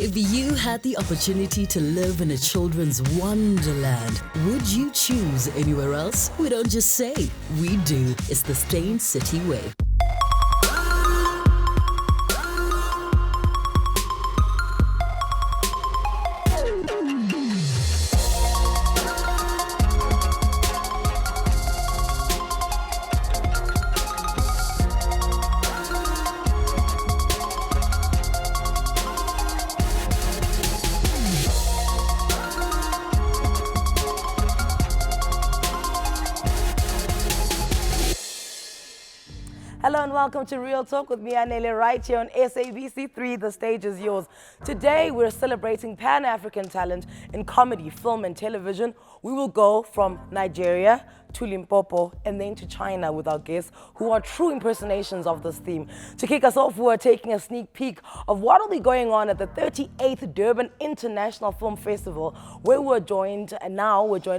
If you had the opportunity to live in a children's wonderland, would you choose anywhere else? We don't just say, we do. It's the Stain City way. Hello and welcome to Real Talk with me, Anele, right here on SABC 3. The stage is yours. Today we're celebrating Pan-African talent in comedy, film and television. We will go from Nigeria to Limpopo and then to China with our guests who are true impersonations of this theme. To kick us off, we're taking a sneak peek of what will be going on at the 38th Durban International Film Festival, where we're joined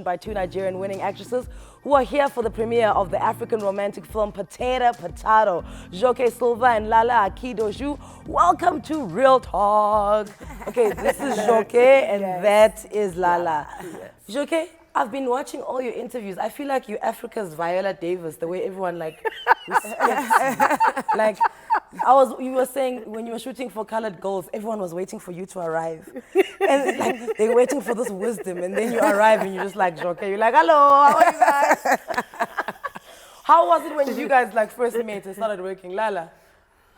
by two Nigerian winning actresses who are here for the premiere of the African romantic film Potato Potahto. Joke Silva and Lala Akindoju, welcome to Real Talk. Okay, this is Joke and that is Lala. Joke, I've been watching all your interviews. I feel like you're Africa's Viola Davis, the way everyone respects you. You were saying when you were shooting for Colored Girls, everyone was waiting for you to arrive. And they're waiting for this wisdom, and then you arrive and you're just like, Joke, you're like, hello, how are you guys? How was it when you guys first met and started working? Lala?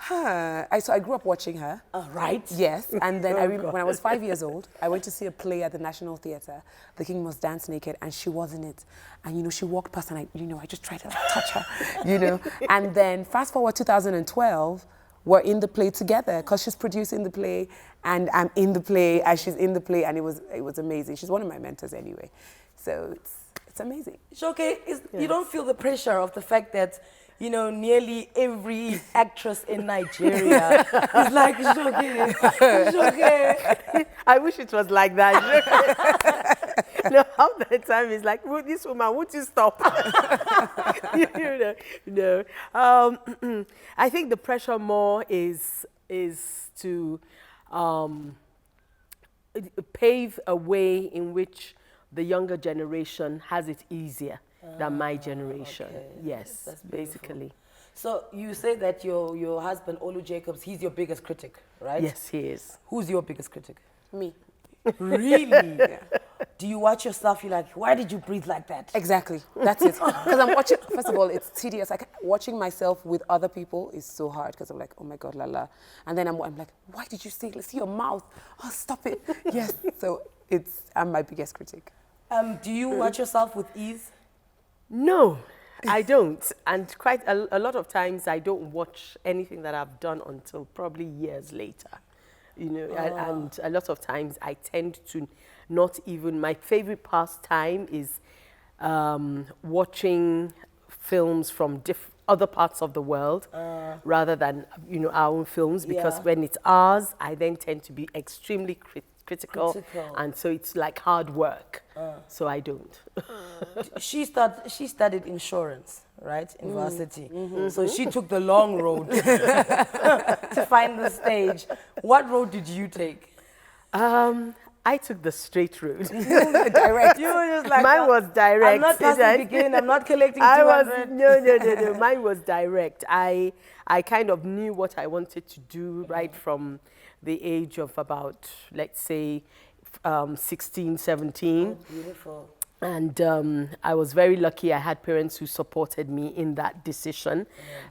So I grew up watching her. Right. Yes, and then when I was 5 years old, I went to see a play at the National Theatre. The King Must Dance Naked, and she was in it. And she walked past, and I just tried to touch her, And then fast forward 2012, we're in the play together because she's producing the play, and I'm in the play, and she's in the play, and it was amazing. She's one of my mentors anyway, so it's amazing. Joke, you don't feel the pressure of the fact that nearly every actress in Nigeria is like, Joke. I wish it was like that. Half the time it's like, this woman, would you stop? No. I think the pressure more is to pave a way in which the younger generation has it easier than my generation. Okay. Yes, that's basically. So you say that your husband, Olu Jacobs, he's your biggest critic, right? Yes, he is. Who's your biggest critic? Me. Really? Yeah. Do you watch yourself, you're like, why did you breathe like that? Exactly, that's it. Because I'm watching, first of all, it's tedious. Like, watching myself with other people is so hard because I'm like, oh my God, Lala. And then I'm like, why did you say, let's see your mouth. Oh, stop it. Yes, so I'm my biggest critic. Do you watch yourself with ease? No, I don't. And quite a lot of times I don't watch anything that I've done until probably years later. And a lot of times I tend to not even, my favorite pastime is watching films from other parts of the world rather than, our own films, because when it's ours, I then tend to be extremely critical, and so it's like hard work. So I don't. She studied insurance, right, in varsity. So she took the long road to find the stage. What road did you take? I took the straight route. Direct. You were just like, mine was direct. I'm not passing beginning, I'm not collecting 200. No. Mine was direct. I kind of knew what I wanted to do right from the age of about, let's say, 16, 17. Oh, beautiful. And I was very lucky. I had parents who supported me in that decision.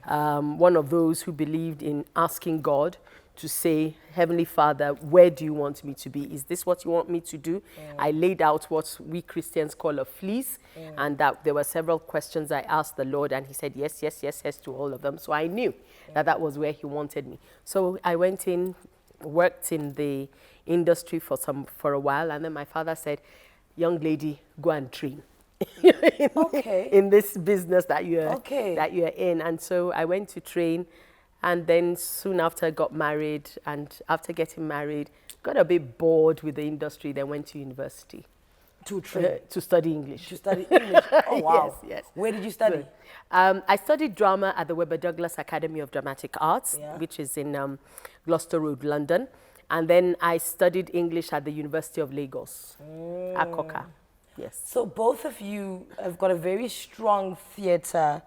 One of those who believed in asking God to say, Heavenly Father, where do you want me to be? Is this what you want me to do? I laid out what we Christians call a fleece, and that there were several questions I asked the Lord, and he said yes, yes, yes, yes to all of them. So I knew that was where he wanted me. So I went in, worked in the industry for a while, and then my father said, young lady, go and train in this business that you're in. And so I went to train, and then soon after got married, and after getting married, got a bit bored with the industry, then went to university. To study English. To study English? Oh, wow. Yes. Where did you study? I studied drama at the Webber Douglas Academy of Dramatic Arts, which is in Gloucester Road, London. And then I studied English at the University of Lagos, Akoka. Yes. So both of you have got a very strong theatre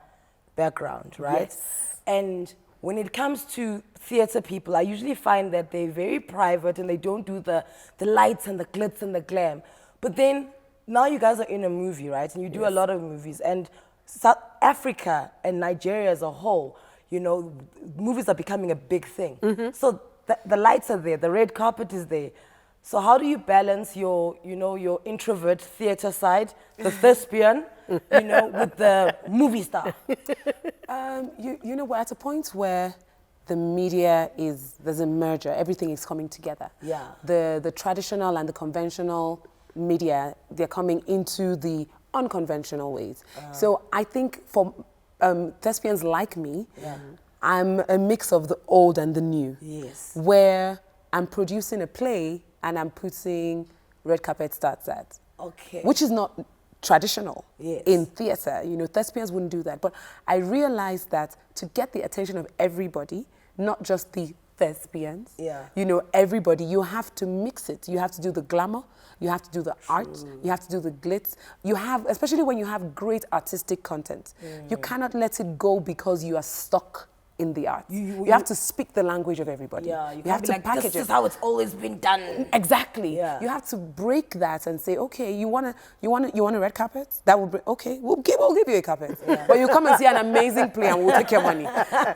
background, right? Yes. And when it comes to theatre people, I usually find that they're very private and they don't do the lights and the glitz and the glam. But then now you guys are in a movie, right? And you do a lot of movies. And South Africa and Nigeria as a whole, you know, movies are becoming a big thing. So the lights are there, the red carpet is there. So how do you balance your, you know, your introvert theatre side, the thespian, you know, with the movie star? You know, we're at a point where the media there's a merger, everything is coming together. Yeah. The traditional and the conventional media, they're coming into the unconventional ways. So I think for thespians like me, I'm a mix of the old and the new. Yes. Where I'm producing a play and I'm putting red carpet starts at. Okay. Which is not traditional Yes. in theatre. You know, thespians wouldn't do that. But I realized that to get the attention of everybody, not just the thespians, you know, everybody, you have to mix it. You have to do the glamour, you have to do the art, you have to do the glitz. You have, especially when you have great artistic content, you cannot let it go because you are stuck in the art. You have to speak the language of everybody. Yeah, you have to like, package this it. is how it's always been done. Exactly. Yeah. You have to break that and say, okay, you want a red carpet? That will okay. We'll give you a carpet. But you come and see an amazing play and we'll take your money.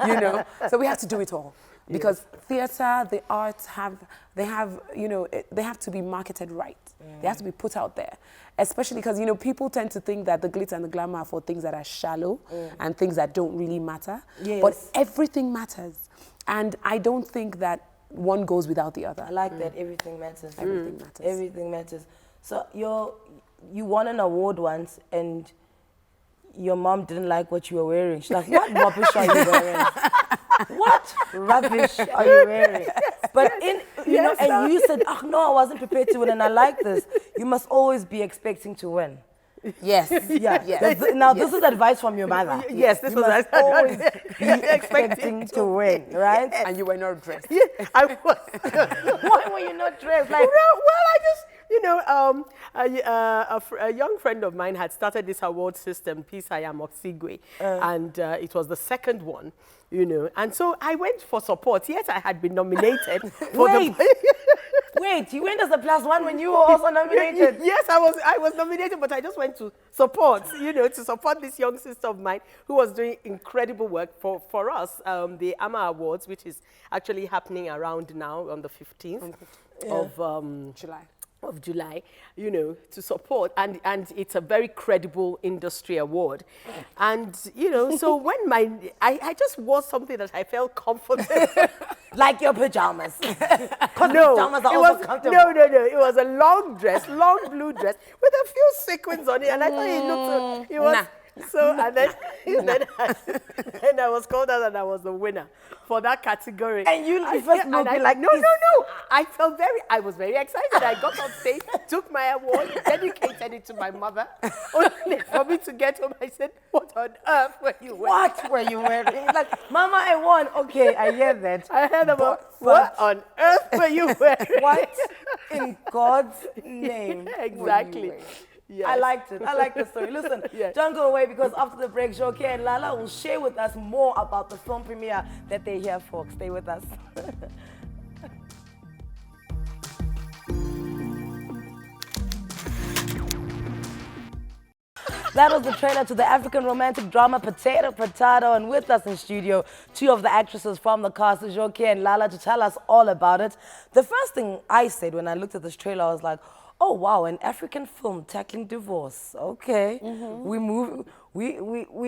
You know. So we have to do it all because theatre, the arts they have to be marketed right. They have to be put out there. Especially because, you know, people tend to think that the glitz and the glamour are for things that are shallow and things that don't really matter. Yes. But everything matters. And I don't think that one goes without the other. I like that. Everything matters. Everything matters. Everything matters. So you won an award once and your mom didn't like what you were wearing. She's like, what rubbish are you wearing? What rubbish are you wearing? But you know, and you said, oh no, I wasn't prepared to win and I like this. You must always be expecting to win. Yes. Yeah. Yes. Now this is advice from your mother. Yes, this you was must always be expecting to win, right? And you were not dressed. Yeah, I was. Why were you not dressed? Like, well, I just, you know, a young friend of mine had started this award system, Peace I Am Oxigwe, and it was the second one, you know, and so I went for support. Yes, I had been nominated for Wait, you went as a +1 when you were also nominated? Yes, I was nominated, but I just went to support, you know, to support this young sister of mine who was doing incredible work for us. The AMA Awards, which is actually happening around now on the 15th of July, you know, to support. And it's a very credible industry award. And, you know, so when I just wore something that I felt comfortable. Like your pajamas. No, pajamas are also comfortable. No. It was a long dress, long blue dress with a few sequins on it. And I thought it looked, it was, so, and then I was called out and I was the winner for that category. And you first looked like, no. I was very excited. I got on stage, took my award, dedicated it to my mother. Only for me to get home, I said, what on earth were you wearing? What were you wearing? Like, Mama, I won. Okay, I hear that. I heard about what on earth were you wearing? What in God's name? Exactly. Yes. I liked it. I like the story. Listen, don't go away because after the break, Joke and Lala will share with us more about the film premiere that they're here for. Stay with us. That was the trailer to the African romantic drama Potato Potahto, and with us in studio, two of the actresses from the cast, Joke and Lala, to tell us all about it. The first thing I said when I looked at this trailer, I was like, oh wow, an African film tackling divorce. Okay, we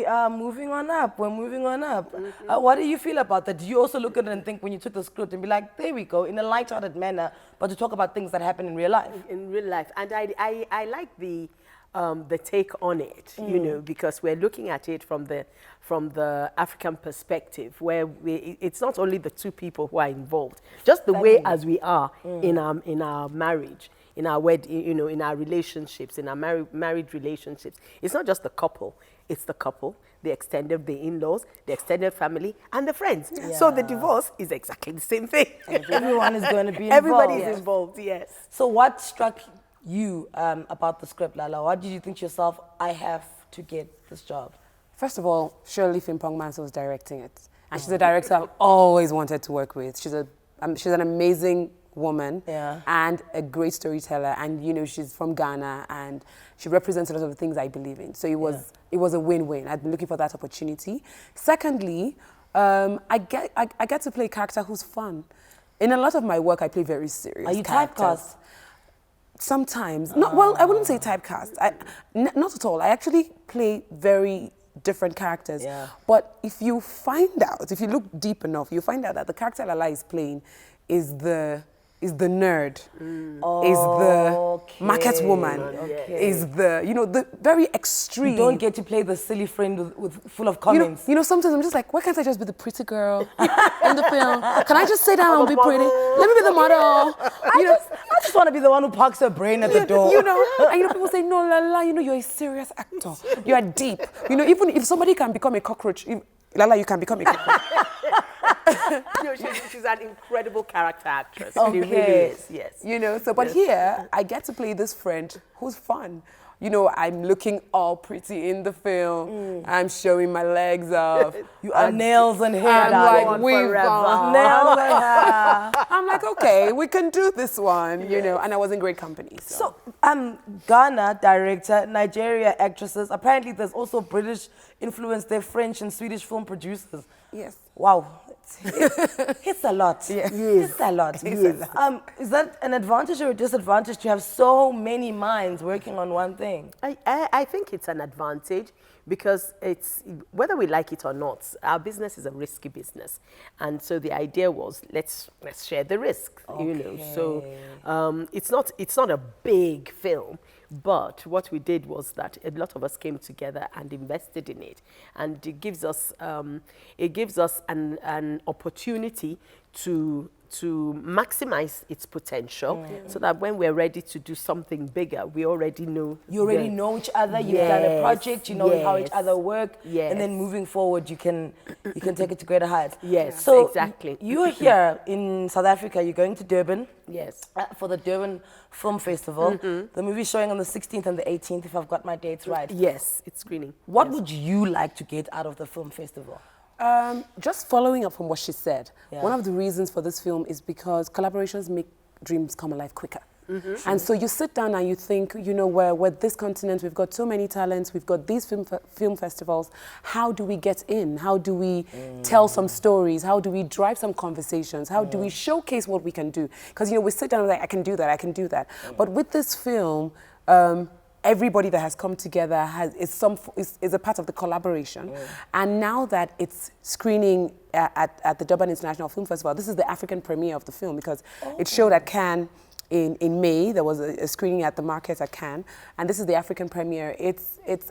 are moving on up. We're moving on up. What do you feel about that? Do you also look at it and think when you took the script and be like, there we go, in a light-hearted manner, but to talk about things that happen in real life? In real life, and I like the the take on it, you know, because we're looking at it from the African perspective, where it's not only the two people who are involved, just the way as we are in our marriage, in our wedding, you know, in our relationships, in our married relationships. It's not just the couple; it's the couple, the in-laws, the extended family, and the friends. Yeah. So the divorce is exactly the same thing. Everyone is going to be involved. Everybody is involved. Yes. So what struck you about the script, Lala? What did you think to yourself, I have to get this job? First of all, Shirley Frimpong-Manso was directing it. And she's a director I've always wanted to work with. She's an amazing woman and a great storyteller. And, you know, she's from Ghana and she represents a lot of the things I believe in. So it was a win-win. I'd been looking for that opportunity. Secondly, I get to play a character who's fun. In a lot of my work, I play very serious Are you characters. typecast? Sometimes. No, well, I wouldn't say typecast. Not at all. I actually play very different characters. Yeah. But if you look deep enough, you find out that the character Lala is playing is the nerd, is the market woman, is the, you know, the very extreme. You don't get to play the silly friend with full of comments. You know, sometimes I'm just like, why can't I just be the pretty girl in the film? Can I just sit down and be pretty? Let me be the model. I just want to be the one who parks her brain at the door. You know, and you know, people say, no, Lala, you know, you're a serious actor. You are deep. You know, even if somebody can become a cockroach, Lala, you can become a cockroach. No, she's an incredible character actress. Okay. She really is, yes. You know, so, but here, I get to play this friend who's fun. You know, I'm looking all pretty in the film. I'm showing my legs off. You are nails and hair. I'm like, we've gone. Nails and hair. I'm like, okay, we can do this one, you know, and I was in great company. So, Ghana director, Nigeria actresses. Apparently, there's also British influence. They're French and Swedish film producers. Yes. Wow. It's a lot. Yes. It's a lot. Yes. Is that an advantage or a disadvantage to have so many minds working on one thing? I think it's an advantage because it's, whether we like it or not, our business is a risky business. And so the idea was, let's share the risk, you know. So it's not a big film. But what we did was that a lot of us came together and invested in it, and it gives us an opportunity to maximize its potential, so that when we're ready to do something bigger, we already know. You already know each other. You've done a project. You know how each other work. Yes. And then moving forward, you can take it to greater heights. Yes. So exactly. You're here in South Africa. You're going to Durban. Yes. For the Durban Film Festival. The movie's showing on the 16th and the 18th, if I've got my dates right. Yes, it's screening. What would you like to get out of the film festival? Just following up from what she said, one of the reasons for this film is because collaborations make dreams come alive quicker. And so you sit down and you think, you know, we're this continent, we've got so many talents, we've got these film festivals. How do we get in? How do we tell some stories? How do we drive some conversations? How do we showcase what we can do? Because, you know, we sit down and like, I can do that, I can do that. But with this film, everybody that has come together is a part of the collaboration. And now that it's screening at the Durban International Film Festival, this is the African premiere of the film, because it showed at Cannes in May. There was a screening at the market at Cannes, and this is the African premiere.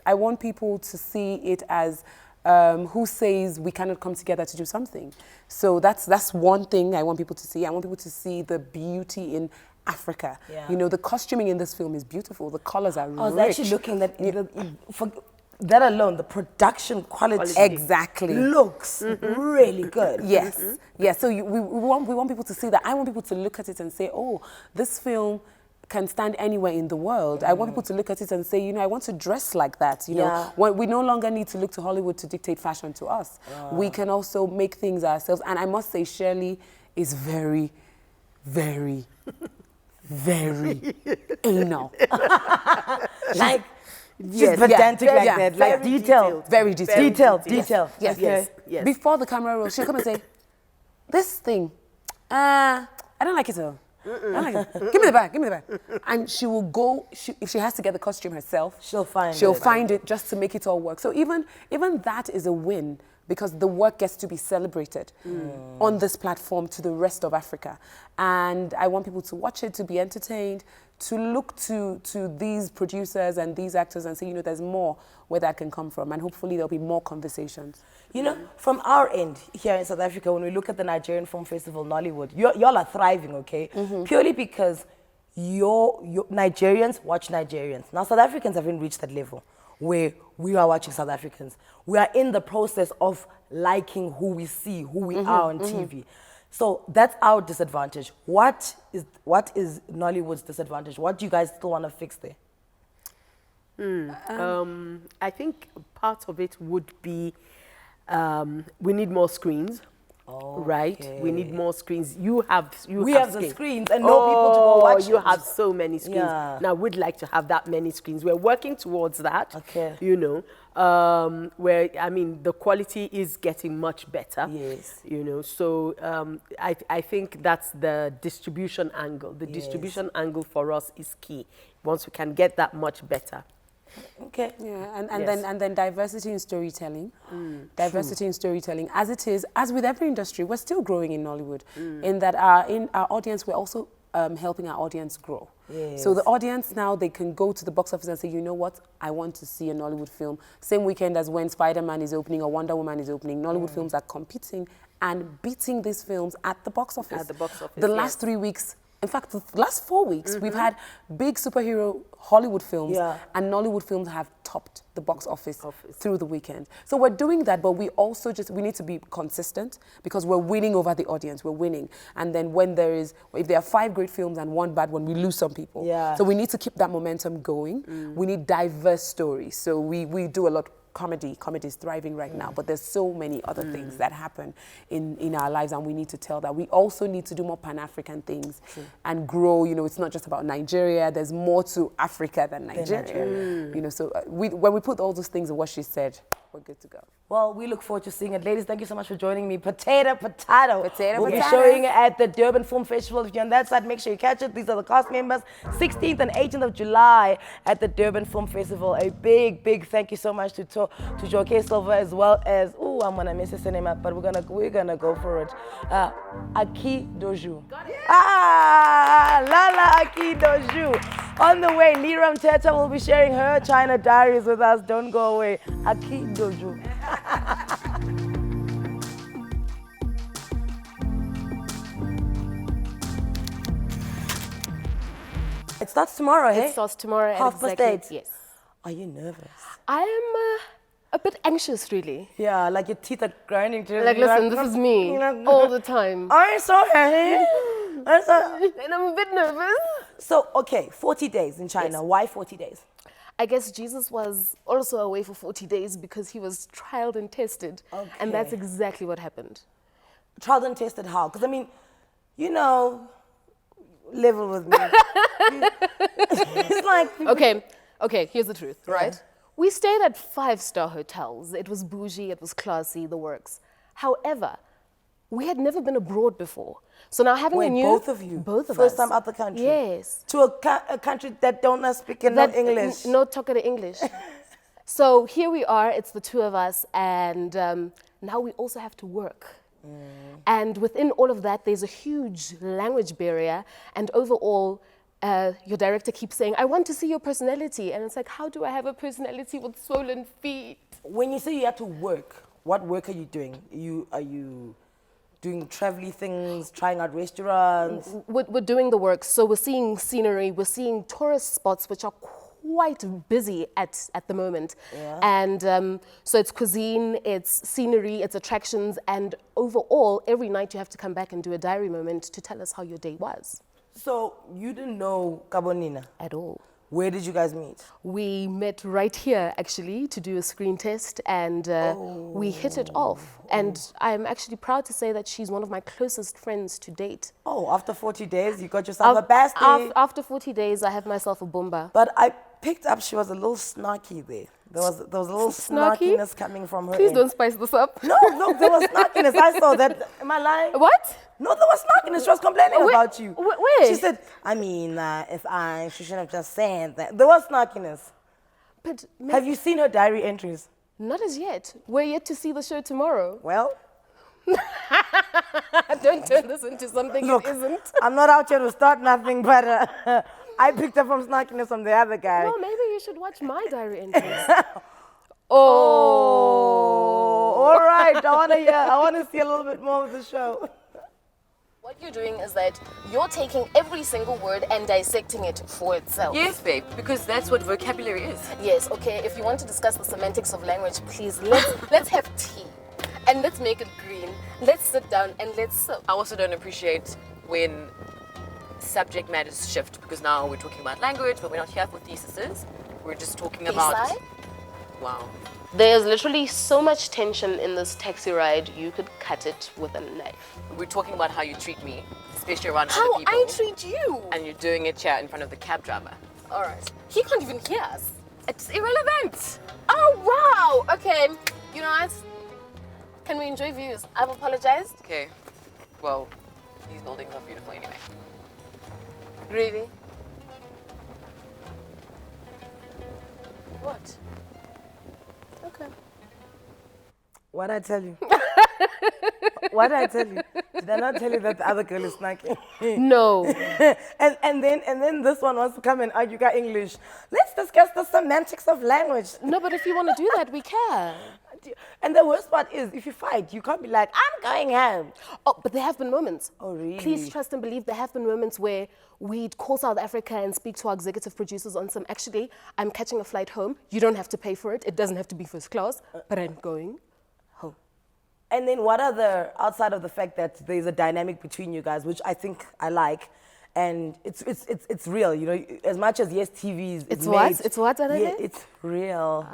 I want people to see it as who says we cannot come together to do something. So that's one thing I want people to see. I want people to see the beauty in Africa. You know, the costuming in this film is beautiful. The colors are rich. I was actually looking at for that alone, the production quality exactly looks really good. Yes, yes. So we want people to see that. I want people to look at it and say, oh, this film can stand anywhere in the world. I want people to look at it and say, you know, I want to dress like that. You know, we no longer need to look to Hollywood to dictate fashion to us. We can also make things ourselves. And I must say, Shirley is very, very, very anal. Like, she's pedantic like that, like detailed. Very detailed. Detailed. Yes. Before the camera rolls, she'll come and say, this thing, I don't like it at all. I don't like it. Give me the bag. And she will go, if she has to get the costume herself, she'll find it just to make it all work. So even that is a win, because the work gets to be celebrated on this platform to the rest of Africa. And I want people to watch it, to be entertained, to look to these producers and these actors and say, you know, there's more where that can come from. And hopefully there'll be more conversations. You know, from our end here in South Africa, when we look at the Nigerian Film Festival, Nollywood, y'all are thriving, okay? Purely because your Nigerians watch Nigerians. Now, South Africans haven't reached that level where we are watching South Africans. We are in the process of liking who we see, who we are on TV. So that's our disadvantage. What is Nollywood's disadvantage? What do you guys still want to fix there? I think part of it would be we need more screens. Right, we need more screens. We have the screens and no people to go watch. You have so many screens. Now we'd like to have that many screens. We're working towards that. Okay. You know, where I mean the quality is getting much better. Yes. You know, so I think that's the distribution angle. The distribution angle for us is key. Once we can get that much better. Okay. Yeah, and then diversity in storytelling. Diversity in storytelling. As it is, as with every industry, we're still growing in Nollywood. In that our audience, we're also helping our audience grow. Yes. So the audience now, they can go to the box office and say, you know what, I want to see a Nollywood film. Same weekend as when Spider-Man is opening or Wonder Woman is opening, Nollywood films are competing and beating these films at the box office. At the box office, The last 3 weeks, in fact, the last 4 weeks, we've had big superhero Hollywood films and Nollywood films have topped the box office through the weekend. So we're doing that, but we also we need to be consistent because we're winning over the audience, we're winning. And then if there are 5 great films and 1 bad one, we lose some people. Yeah. So we need to keep that momentum going. We need diverse stories. So we do a lot. Comedy is thriving right now, but there's so many other things that happen in our lives and we need to tell that. We also need to do more Pan-African things and grow. You know, it's not just about Nigeria. There's more to Africa than Nigeria. You know, so when we put all those things in what she said, we're good to go. Well, we look forward to seeing it. Ladies, thank you so much for joining me. Potato Potahto. We'll be Potato. showing at the Durban Film Festival. If you're on that side, make sure you catch it. These are the cast members. 16th and 18th of July at the Durban Film Festival. A big, big thank you so much to Joke Silva as well as, I'm going to miss his name up, but we're gonna go for it. Akindoju. Lala Akindoju. On the way, Leera Mthethwa will be sharing her China diaries with us. Don't go away. Akindoju. It starts tomorrow, hey? It starts tomorrow at 8:30. Yes. Are you nervous? I am a bit anxious, really. Yeah, like your teeth are grinding together. Like, listen, this is me all the time. I'm so happy. And I'm a bit nervous. So, okay, 40 days in China. Yes. Why 40 days? I guess Jesus was also away for 40 days because he was trialed and tested. Okay. And that's exactly what happened. Tried and tested how? Because, I mean, you know, level with me. It's like... Okay, here's the truth, right? We stayed at 5-star hotels. It was bougie, it was classy, the works. However, we had never been abroad before. So now having a new... both of you? Both of First us. time out the country? Yes. To a country that don't speak no English? No talk of English. So here we are, it's the two of us, and now we also have to work. And within all of that, there's a huge language barrier, and overall, your director keeps saying, I want to see your personality. And it's like, how do I have a personality with swollen feet? When you say you have to work, what work are you doing? Are you doing travel-y things, trying out restaurants? We're doing the work. So we're seeing scenery, we're seeing tourist spots, which are quite busy at the moment. Yeah. And so it's cuisine, it's scenery, it's attractions, and overall, every night you have to come back and do a diary moment to tell us how your day was. So you didn't know Kabonina? At all. Where did you guys meet? We met right here, actually, to do a screen test, and we hit it off. And I'm actually proud to say that she's one of my closest friends to date. Oh, after 40 days, you got yourself a bestie. After 40 days, I have myself a bomba. But I picked up she was a little snarky there. There was a little Snarky? snarkiness coming from her Please end. don't spice this up. No, there was snarkiness. I saw that. Am I lying? What? No, there was snarkiness. She was complaining about you. Where? She said, I mean, she shouldn't have just said that. There was snarkiness. But Have you seen her diary entries? Not as yet. We're yet to see the show tomorrow. Well, Don't turn this into something look, it isn't. I'm not out here to start nothing, but I picked up from snarkiness from the other guy. No, maybe you should watch my diary entries. All right. I want to see a little bit more of the show. What you're doing is that you're taking every single word and dissecting it for itself. Yes, babe, because that's what vocabulary is. Yes, okay. If you want to discuss the semantics of language, please, let's have tea. And let's make it green. Let's sit down and let's sip. I also don't appreciate when subject matters shift, because now we're talking about language, but we're not here for theses. We're just talking about... Beside? Wow. There's literally so much tension in this taxi ride, you could cut it with a knife. We're talking about how you treat me, especially around How other people. I treat you? And you're doing it here in front of the cab driver. All right. He can't even hear us. It's irrelevant. Oh, wow. Okay. You know what? Can we enjoy views? I've apologized. Okay. Well, these buildings are beautiful anyway. Really? What? Okay. What I tell you? What I tell you? Did I not tell you that the other girl is snarking? No. and then this one wants to come and argue got English. Let's discuss the semantics of language. No, but if you want to do that, we can. And the worst part is, if you fight, you can't be like, I'm going home. Oh, but there have been moments. Oh, really? Please trust and believe there have been moments where we'd call South Africa and speak to our executive producers on some, actually, I'm catching a flight home. You don't have to pay for it. It doesn't have to be first class, but I'm going home. And then what other, outside of the fact that there's a dynamic between you guys, which I think I like, and it's real, you know, as much as yes, TV is It's made, what? It's what, Anele? Yeah, it's real.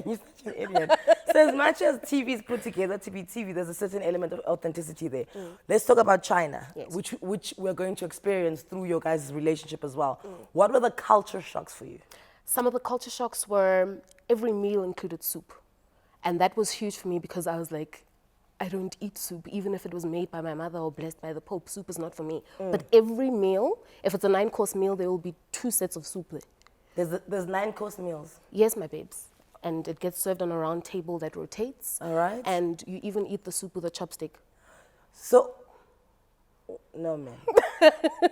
You're such an idiot. So as much as TV is put together to be TV, there's a certain element of authenticity there. Let's talk about China, Yes. which we're going to experience through your guys' relationship as well. What were the culture shocks for you? Some of the culture shocks were every meal included soup. And that was huge for me because I was like, I don't eat soup, even if it was made by my mother or blessed by the Pope. Soup is not for me. But every meal, if it's a 9-course meal, there will be 2 sets of soup there. There's 9-course meals. Yes, my babes. And it gets served on a round table that rotates. All right. And you even eat the soup with a chopstick. So, no, man.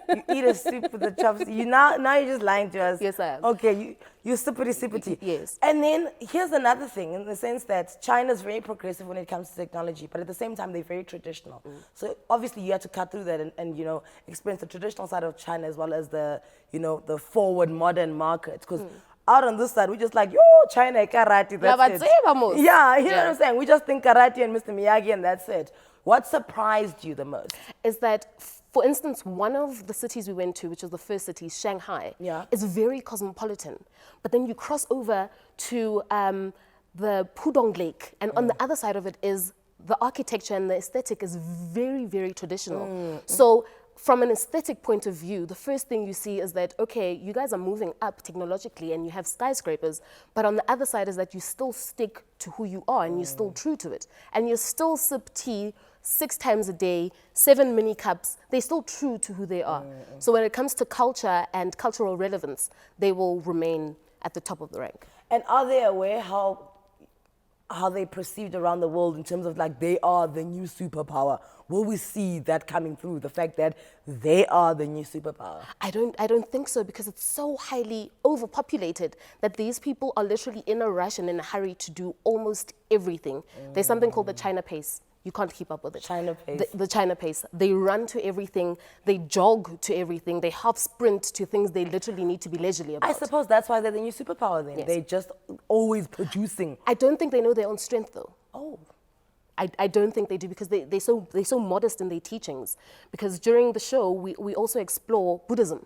You eat a soup with the chopstick. Now you're just lying to us. Yes, I am. Okay, you sippity. Yes. And then here's another thing, in the sense that China's very progressive when it comes to technology, but at the same time, they're very traditional. So obviously you had to cut through that and you know, experience the traditional side of China as well as the, you know, the forward modern market. Because out on this side, we're just like, yo, China, karate, that's it. Yeah, you know what I'm saying? We just think karate and Mr. Miyagi and that's it. What surprised you the most? Is that, for instance, one of the cities we went to, which was the first city, Shanghai, is very cosmopolitan. But then you cross over to the Pudong Lake, and on the other side of it is the architecture and the aesthetic is very, very traditional. So from an aesthetic point of view, the first thing you see is that, okay, you guys are moving up technologically and you have skyscrapers, but on the other side is that you still stick to who you are and you're still true to it. And you still sip tea 6 times a day, 7 mini cups. They're still true to who they are. So when it comes to culture and cultural relevance, they will remain at the top of the rank. And are they aware how they perceived around the world in terms of like they are the new superpower? Will we see that coming through, the fact that they are the new superpower? I don't think so, because it's so highly overpopulated that these people are literally in a rush and in a hurry to do almost everything. There's something called the China pace. You can't keep up with it. China pace. The China pace. They run to everything. They jog to everything. They half sprint to things they literally need to be leisurely about. I suppose that's why they're the new superpower then. Yes. They're just always producing. I don't think they know their own strength though. Oh. I don't think they do, because they're so modest in their teachings. Because during the show, we also explore Buddhism,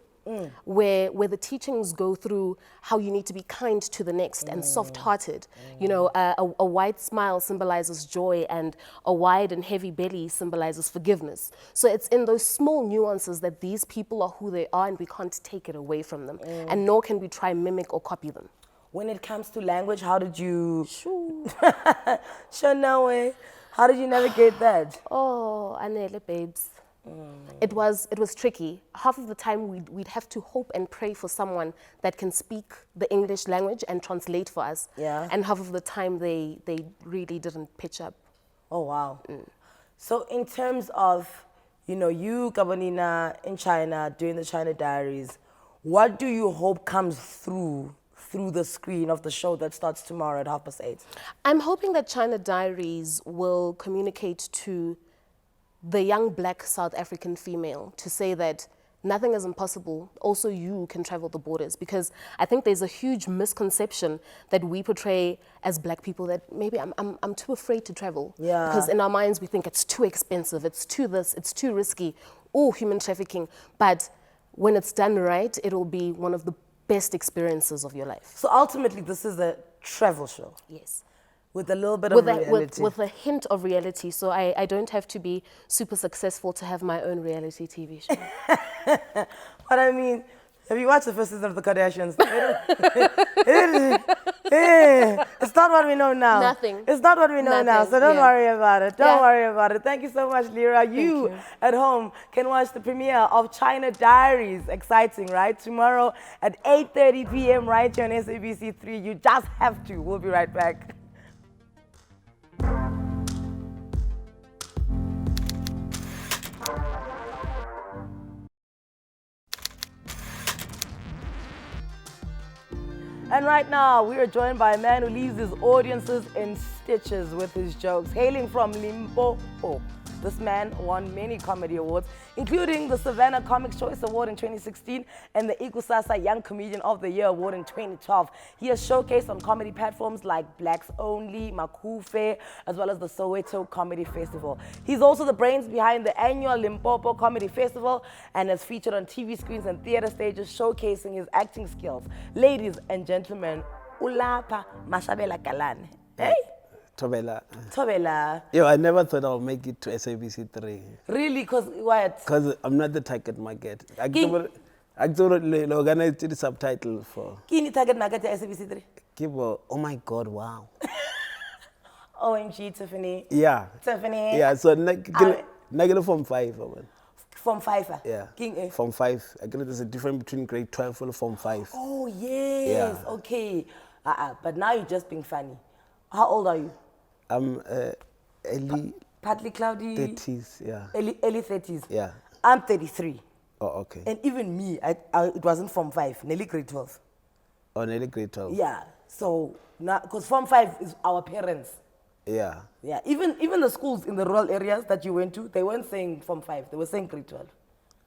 where the teachings go through how you need to be kind to the next and soft-hearted. You know, a wide smile symbolizes joy, and a wide and heavy belly symbolizes forgiveness. So it's in those small nuances that these people are who they are, and we can't take it away from them. And nor can we try mimic or copy them. When it comes to language, how did you... Sure, no way. How did you navigate that? Oh, Anele, babes. It was tricky. Half of the time we'd have to hope and pray for someone that can speak the English language and translate for us. Yeah. And half of the time they really didn't pitch up. Oh, wow. So in terms of, you know, you, Gabonina, in China, doing the China Diaries, what do you hope comes through the screen of the show that starts tomorrow at 8:30? I'm hoping that China Diaries will communicate to the young black South African female to say that nothing is impossible. Also, you can travel the borders, because I think there's a huge misconception that we portray as black people that maybe I'm too afraid to travel. Yeah. Because in our minds we think it's too expensive, it's too this, it's too risky, human trafficking. But when it's done right, it'll be one of the best experiences of your life. So ultimately, this is a travel show. Yes. With a little bit of reality. With a hint of reality. So I don't have to be super successful to have my own reality TV show. But I mean, have you watched the first season of The Kardashians? It's not what we know now. Nothing. It's not what we know now, so don't worry about it. Don't Yeah. worry about it. Thank you so much, Leera. You at home can watch the premiere of China Diaries. Exciting, right? Tomorrow at 8:30 p.m. right here on SABC3. You just have to. We'll be right back. And right now, we are joined by a man who leaves his audiences in stitches with his jokes. Hailing from Limpopo, this man won many comedy awards, including the Savanna Comics Choice Award in 2016 and the Ikusasa Young Comedian of the Year Award in 2012. He has showcased on comedy platforms like Blacks Only, Makufe, as well as the Soweto Comedy Festival. He's also the brains behind the annual Limpopo Comedy Festival and has featured on TV screens and theater stages, showcasing his acting skills. Ladies and gentlemen, Ulapa Mashabela Galane. Hey! Thobela. Yo, I never thought I'll make it to SABC3. Really? Because what? Because I'm not the target market. I organized the subtitle for. Kini target market SABC3? Kibo, oh my God, wow. OMG, Tiffany. Yeah. Tiffany. Yeah, so negative from 5. From 5? Yeah. King, From 5. I guess there's a difference between grade 12 and from 5. Oh, yes. Yeah. Okay. But now you're just being funny. How old are you? I'm early Partly cloudy. 30s, yeah. Early 30s. Yeah. I'm 33. Oh, okay. And even me, it wasn't Form 5, nearly grade 12. Oh, nearly grade 12. Yeah. So, because Form 5 is our parents. Yeah. Yeah. Even the schools in the rural areas that you went to, they weren't saying Form 5, they were saying grade 12.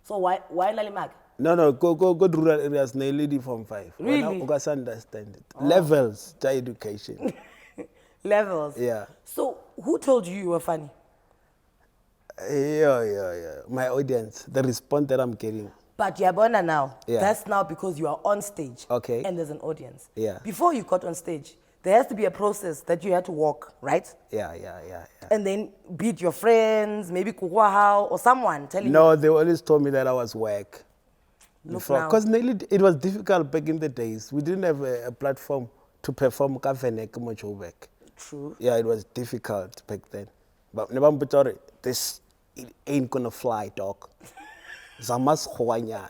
So why Lalimak? No, go to rural areas, nearly Form 5. Really? You guys understand it. Levels to education. Levels. Yeah. So who told you were funny? Yeah. My audience, the response that I'm getting. But Yabona now, Yeah. that's now because you are on stage. Okay. And there's an audience. Yeah. Before you got on stage, there has to be a process that you had to walk, right? Yeah. And then beat your friends, maybe Kukwahao or someone telling you. No, they always told me that I was whack. Look now. Because it was difficult back in the days. We didn't have a platform to perform vernac Joburg. True. Yeah, it was difficult back then. But this it ain't gonna fly, dog. Zamas khwanya.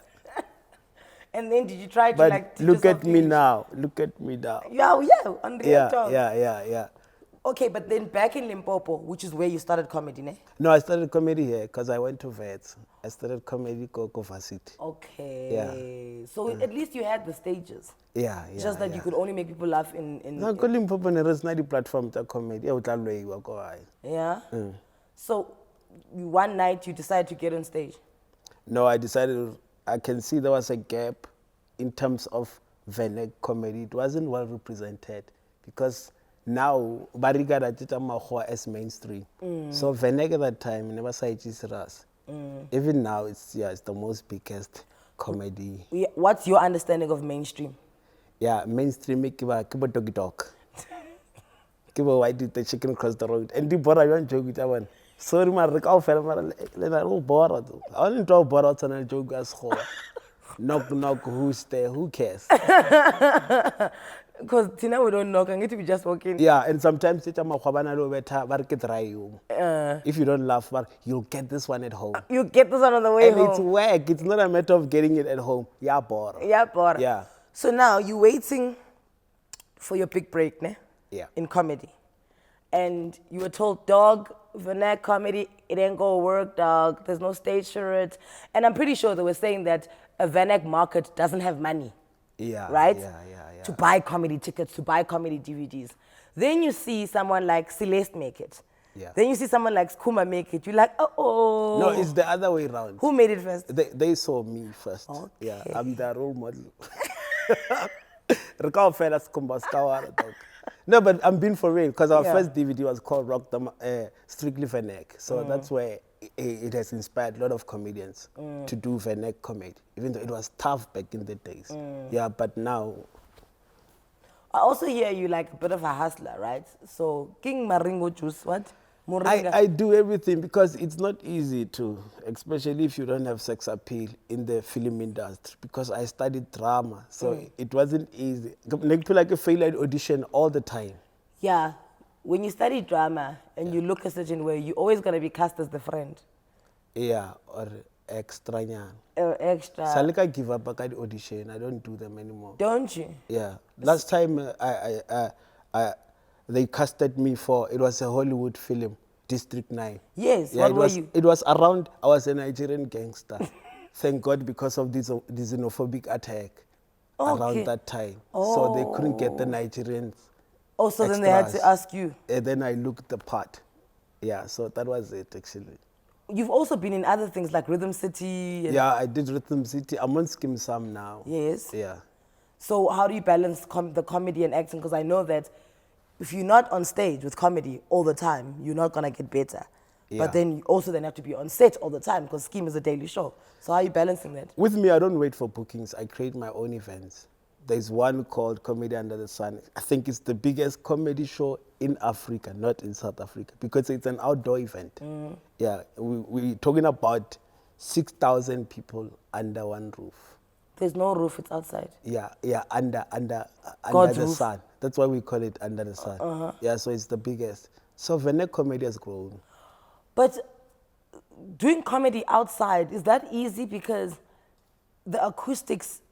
And then did you try to But like teach look at yourself me English? now. Look at me now. Yeah, on real talk. Yeah. Okay, but then back in Limpopo, which is where you started comedy, ne? No, I started comedy here because I went to vets. I started comedy go varsity. Okay. So at least you had the stages. Yeah. Just that you could only make people laugh in No, go Limpopo there is not the platform to comedy. yeah. So one night you decided to get on stage. No, I decided I can see there was a gap in terms of vernac comedy. It wasn't well represented because now Barigada Titamaho as mainstream. So vernac at that time never saw it serious. Even now it's the most biggest comedy. What's your understanding of mainstream? Yeah, mainstream kiba doggy dog. Kiba why did the chicken cross the road? And the bora you joke with that one. Sorry, my recall fell. I only talk about and joke as whole. Knock, knock, who's there? Who cares? Because Tina, we don't knock, and we just walk in. Yeah, and sometimes if you don't laugh, you'll get this one at home. You get this one on the way And home. it's work. It's not a matter of getting it at home. Yeah, bora. Yeah, bora. Yeah. So now you're waiting for your big break, ne? Yeah. In comedy. And you were told, dog, vernac comedy, it ain't gonna work, dog. There's no stage for it. And I'm pretty sure they were saying that a vernac market doesn't have money. Yeah. Right? Yeah. To buy comedy tickets, to buy comedy DVDs. Then you see someone like Celeste make it. Yeah. Then you see someone like Skuma make it. You're like, oh. No, it's the other way around. Who made it first? They saw me first. Okay. Yeah, I'm the role model. No, but I'm being for real because our first DVD was called Strictly Vernac. So that's where it has inspired a lot of comedians to do vernac comedy, even though it was tough back in the days. Yeah, but now. I also hear you like a bit of a hustler, right? So, King Maringo juice, what? Moringa. I do everything because it's not easy to, especially if you don't have sex appeal in the film industry, because I studied drama, so it wasn't easy. Like a failed audition all the time. Yeah, when you study drama and you look a certain way, you're always going to be cast as the friend. Yeah, or extra. Extra. Salika give up the audition, I don't do them anymore. Don't you? Yeah, last time they casted me for, it was a Hollywood film, District 9. Yes, yeah, what were you? It was around, I was a Nigerian gangster. Thank God because of this xenophobic attack around that time. So they couldn't get the Nigerians. Oh, so then they had to ask you. And then I looked the part. Yeah, so that was it actually. You've also been in other things like Rhythm City. Yeah, I did Rhythm City. I'm on Skim Sam now. Yes. Yeah. So how do you balance the comedy and acting? Because I know that if you're not on stage with comedy all the time, you're not going to get better. Yeah. But then you also then have to be on set all the time because Scheme is a daily show. So how are you balancing that? With me, I don't wait for bookings. I create my own events. There's one called Comedy Under the Sun. I think it's the biggest comedy show in Africa, not in South Africa, because it's an outdoor event. Yeah, we're talking about 6,000 people under one roof. There's no roof, it's outside. Yeah, under the roof. sun. That's why we call it Under the Sun. Yeah, so it's the biggest. So vernac comedy has grown. But doing comedy outside, is that easy because the acoustics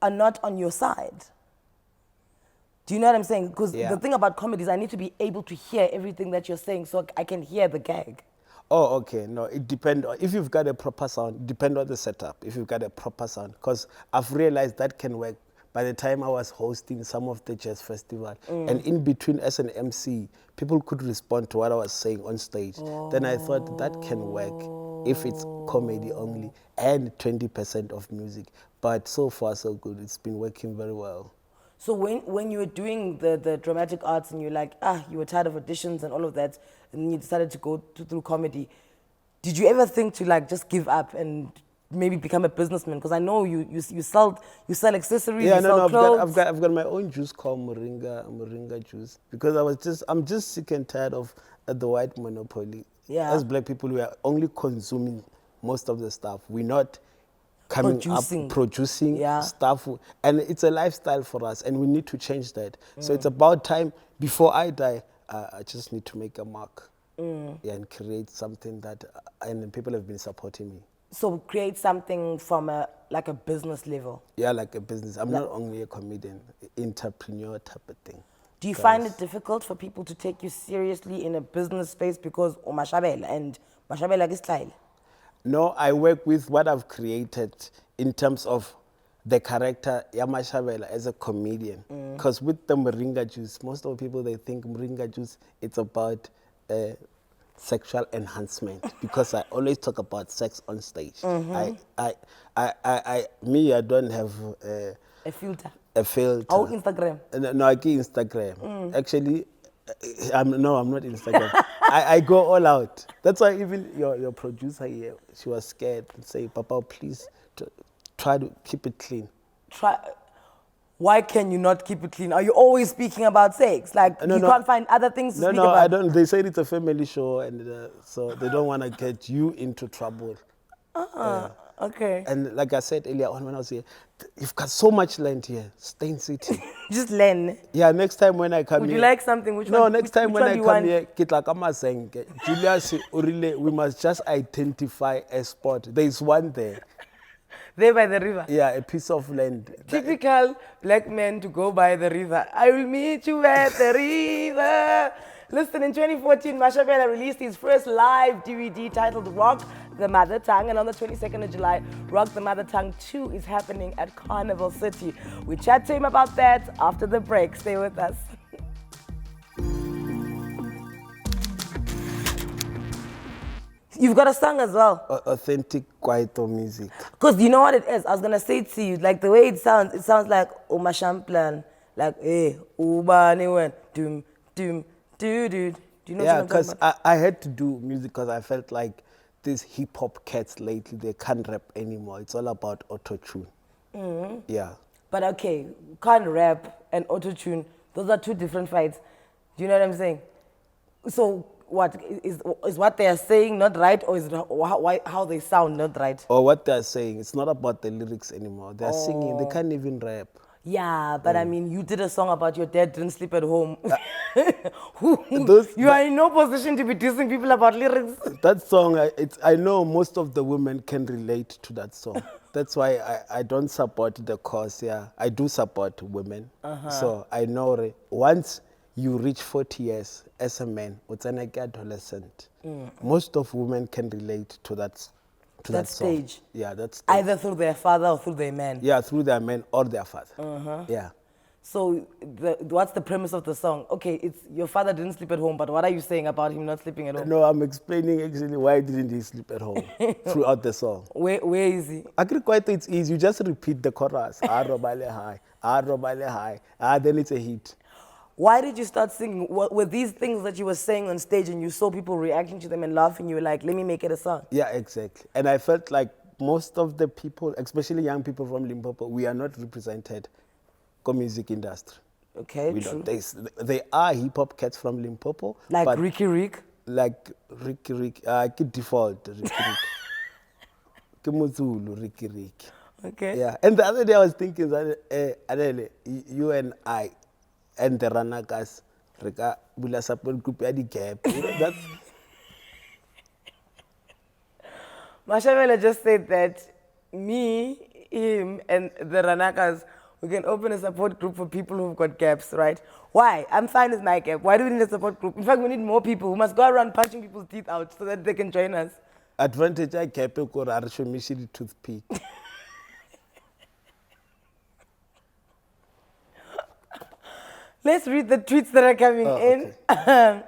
are not on your side? Do you know what I'm saying? Because the thing about comedy is I need to be able to hear everything that you're saying so I can hear the gag. Oh, okay. No, it depends. If you've got a proper sound, depend on the setup. If you've got a proper sound, because I've realized that can work. By the time I was hosting some of the jazz festival, and in between as an MC, people could respond to what I was saying on stage. Then I thought that can work if it's comedy only and 20% of music. But so far, so good. It's been working very well. So when you were doing the dramatic arts and you're like, you were tired of auditions and all of that, and then you decided to go through comedy, did you ever think to like just give up and maybe become a businessman? Because I know you sell accessories, you sell clothes. I've got my own juice called Moringa juice, because I'm just sick and tired of the white monopoly. Yeah. As black people, we are only consuming most of the stuff. We're not coming producing stuff, and it's a lifestyle for us, and we need to change that. So it's about time. Before I die, I just need to make a mark and create something that, and people have been supporting me. So create something from a business level. Yeah, like a business. I'm not only a comedian, entrepreneur type of thing. Do you find it difficult for people to take you seriously in a business space because Mashabela and Mashabela is style? No, I work with what I've created in terms of the character Mashabela as a comedian. Because with the Moringa juice, most of the people, they think Moringa juice, it's about sexual enhancement, because I always talk about sex on stage. I don't have a filter. A filter. Oh, Instagram. No, I get Instagram. Actually, I'm not Instagram. I go all out. That's why even your producer here, she was scared and say, Papa, please try to keep it clean. Why can you not keep it clean? Are you always speaking about sex? Like, you can't find other things to speak about? No, I don't. They said it's a family show, and so they don't want to get you into trouble. Okay. And like I said earlier on when I was here, you've got so much land here. Stay in city. Just learn. Yeah, next time when I come Would here. you like something? Which No, one? next time which when one I do you come want? here, Julius, we must just identify a spot. There is one there. There by the river. Yeah, a piece of land. Typical black men to go by the river. I will meet you at the river. Listen, in 2014, Mashabela released his first live DVD titled Rock the Mother Tongue. And on the 22nd of July, Rock the Mother Tongue 2 is happening at Carnival City. We chat to him about that after the break. Stay with us. You've got a song as well. Authentic Kwaito music. Because you know what it is? I was going to say to you, like the way it sounds like Oma Shamplan. Like, eh, Uba, anyone, doom, doom, doo, doo. Do you know Yeah, what I'm talking because about? I had to do music because I felt like these hip hop cats lately, they can't rap anymore. It's all about auto-tune. Yeah. But okay, can't rap and auto-tune, those are two different fights. Do you know what I'm saying? So what, is what they are saying not right, or is it how they sound not right? Or what they're saying, it's not about the lyrics anymore. They're singing, they can't even rap. Yeah, but I mean, you did a song about your dad didn't sleep at home. You are in no position to be dissing people about lyrics. That song, I know most of the women can relate to that song. That's why I don't support the cause. Yeah, I do support women. So I know once you reach 40 years as a man, it's an adolescent. Most of women can relate to that song. Stage. Yeah, that's Either through their father or through their man. yeah, through their man or their father. Yeah. So what's the premise of the song? Okay, it's your father didn't sleep at home, but what are you saying about him not sleeping at home? No, I'm explaining actually why didn't he sleep at home throughout the song. Where is he? Actually, quite it's easy. You just repeat the chorus. Ah, robale high. Ah, robale high. Ah, then it's a hit. Why did you start singing? Were these things that you were saying on stage and you saw people reacting to them and laughing, you were like, let me make it a song? Yeah, exactly. And I felt like most of the people, especially young people from Limpopo, we are not represented in the music industry. Okay, We true. don't. They are hip-hop cats from Limpopo. Like but Ricky Rick? Like Ricky Rick. Ke default Ricky Rick. Ke Mozulu, Ricky Rick. Okay. Yeah. And the other day I was thinking that, Anele, you and I, and the Ranakas, Rika Bula support group at the gap. You know, that's Mashabela just said that me, him, and the Ranakas, we can open a support group for people who've got gaps, right? Why? I'm fine with my gap. Why do we need a support group? In fact, we need more people. We must go around punching people's teeth out so that they can join us. advantage I kept or the toothpick. Let's read the tweets that are coming in. Okay.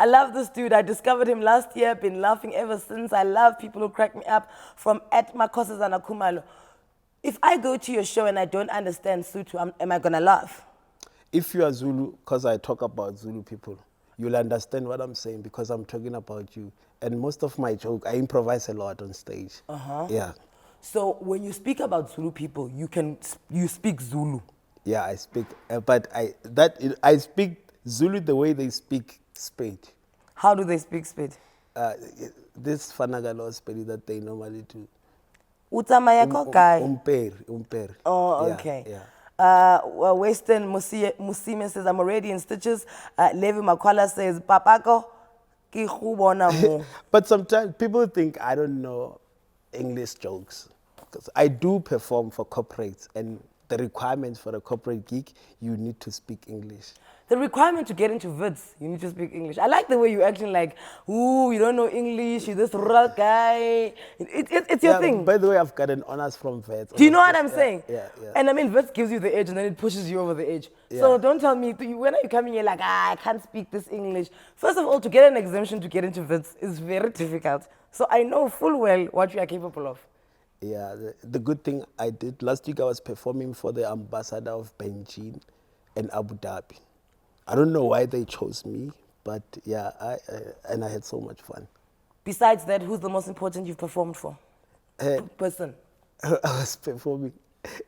I love this dude. I discovered him last year. Been laughing ever since. I love people who crack me up. From @Makosazana Kumalo. If I go to your show and I don't understand Sotho, am I gonna laugh? If you are Zulu, because I talk about Zulu people, you'll understand what I'm saying because I'm talking about you. And most of my joke, I improvise a lot on stage. Yeah. So when you speak about Zulu people, you speak Zulu. Yeah, I speak, but I speak Zulu the way they speak Spade. How do they speak Spade? This Fanagalo Spade that they normally do. Utsamaya kokai. Umperi. Oh, Yeah, okay. Yeah. Western Musime says, I'm already in stitches. Levi Makwala says, Papako, ki khubona mo. But sometimes people think I don't know English jokes. Because I do perform for corporates, and the requirements for a corporate gig, you need to speak English. The requirement to get into VIDs, you need to speak English. I like the way you're acting like, ooh, you don't know English, you're this rural guy. It's your thing. By the way, I've got an honors from VET. Do you know what I'm saying? Yeah. And I mean, VIDs gives you the edge and then it pushes you over the edge. So don't tell me, when are you coming here like, I can't speak this English. First of all, to get an exemption to get into VIDs is very difficult. So I know full well what you are capable of. Yeah, the good thing I did, last week I was performing for the ambassador of Beijing and Abu Dhabi. I don't know why they chose me, but yeah, I had so much fun. Besides that, who's the most important you've performed for? Person. I was performing,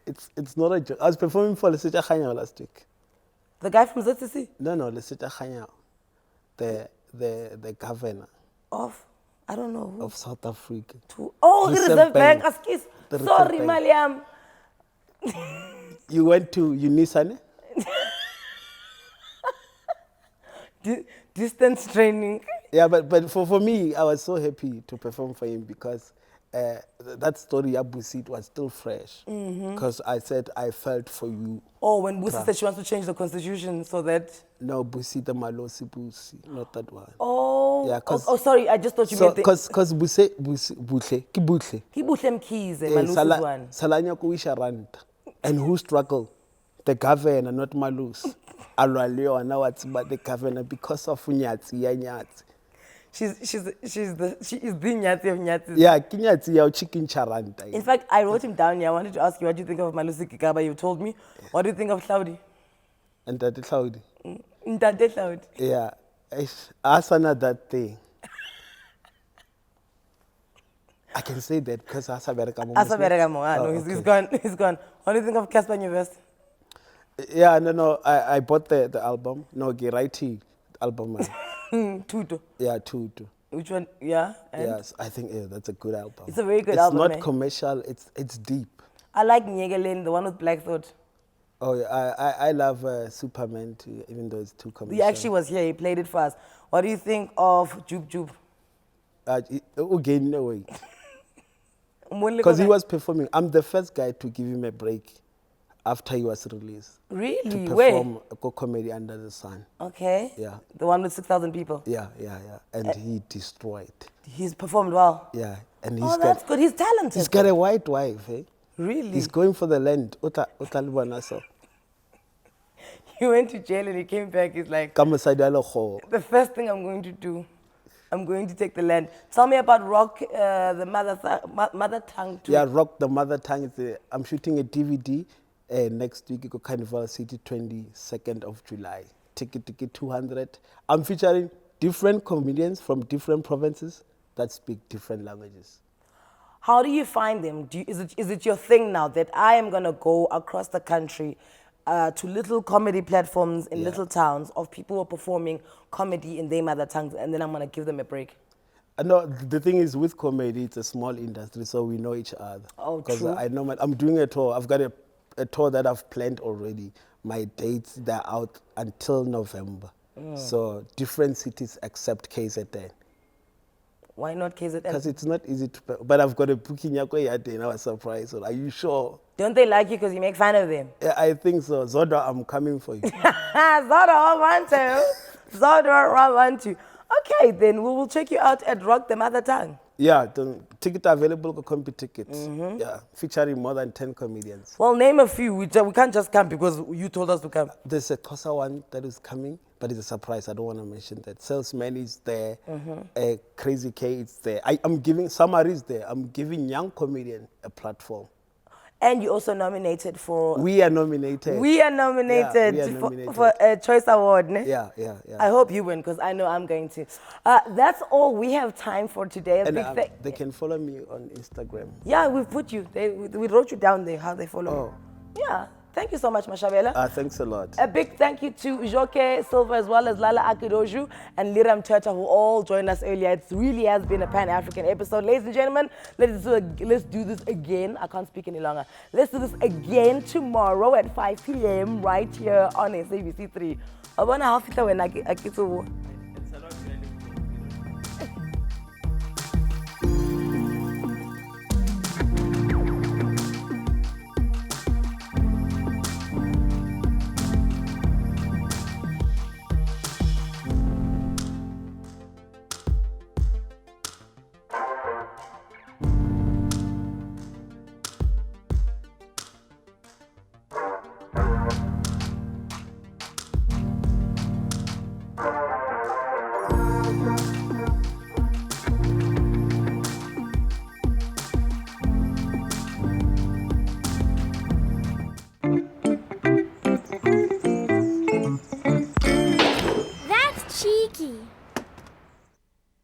it's not a joke. I was performing for Lesetja Kganyao last week. The guy from ZCC? No, Lesetja Kganyao, the governor. Of? I don't know. Who? of South Africa. Oh, the Reserve Bank. Askis. The Reserve Sorry, Bank. Maliam. You went to Unisane? Distance training. Yeah, but for me, I was so happy to perform for him because that story, Abusi, was still fresh. Because I said, I felt for you. Oh, when Busi said she wants to change the constitution so that... No, Busi the Malosi Busi, not that one. Oh, Yeah, oh, sorry, I just thought you meant the... Because Buhle, ki Buhle. He Butlem keys, Malusi's one. Salanya kuisha ranta. And who struggled? The governor, not Malus. Alwaleo, now it's about the governor because of Nyatsi, Nyatsi. She is the Nyatsi of Nyatsi. Yeah, Kinyatsi, your chicken charanta. In fact, I wrote him down here. I wanted to ask you, what do you think of Malusi Kikaba? You told me. What do you think of Cloudy? And that is how Ndante Cloudy. yeah, ask another thing. I can say that because Asabere Kamo. No, he's gone. He's gone. What do you think of Casper Nyuvest? Yeah, no, I bought the album. No, Geraiti album. Tuto. Yeah, Tuto. Which one? Yeah. And Yes, I think that's a good album. it's a very good album. It's not commercial. It's deep. I like Nyegelen, the one with Black Thought. Oh yeah, I love Superman too, even though it's too commercial. He actually was here. He played it for us. What do you think of Jub Jub? Again, no way. Because he was performing. I'm the first guy to give him a break after he was released. Really? To Where? perform a comedy Under the Sun. Okay. Yeah. The one with 6,000 people. Yeah. And he destroyed. He's performed well. Yeah. And Oh, that's good. He's talented. He's got a white wife, eh? Really? He's going for the land. He went to jail and he came back. He's like, the first thing I'm going to do, I'm going to take the land. Tell me about Rock, the mother tongue. Too. Yeah, Rock the Mother Tongue. I'm shooting a DVD next week. It go Carnival City, 22nd of July. Ticket 200. I'm featuring different comedians from different provinces that speak different languages. How do you find them? Is it your thing now that I am going to go across the country to little comedy platforms in little towns of people who are performing comedy in their mother tongues, and then I'm going to give them a break? No, the thing is with comedy, it's a small industry, so we know each other. Oh, Because true. I know I'm doing a tour. I've got a tour that I've planned already. My dates, they're out until November. So different cities except KZN. Why not KZN? Because it's not easy to, but I've got a booking and I was surprised. So are you sure? Don't they like you because you make fun of them? Yeah, I think so. Zoda, I'm coming for you. Zoda, I want to. Zoda, I want to. Okay, then we will check you out at Rock the Mother Tongue. Yeah, ticket available, combi tickets. Yeah, featuring more than 10 comedians. Well, name a few. We can't just come because you told us to come. There's a Kosa one that is coming, but it's a surprise. I don't want to mention that. Salesman is there. Crazy K is there. I'm giving summaries there. I'm giving young comedian a platform. And you also nominated for... We are nominated. We are nominated, Yeah, we are nominated. for a Choice Award. Ne? Yeah. I hope you win because I know I'm going to. That's all we have time for today. And they can follow me on Instagram. Yeah, we've put you. We wrote you down there, how they follow. Oh. Yeah. Thank you so much, Mashabela. Thanks a lot. A big thank you to Joke Silva as well as Lala Akindoju and Leera Mthethwa who all joined us earlier. It really has been a Pan-African episode. Ladies and gentlemen, let's do this again. I can't speak any longer. Let's do this again tomorrow at 5 p.m. right here on SABC 3.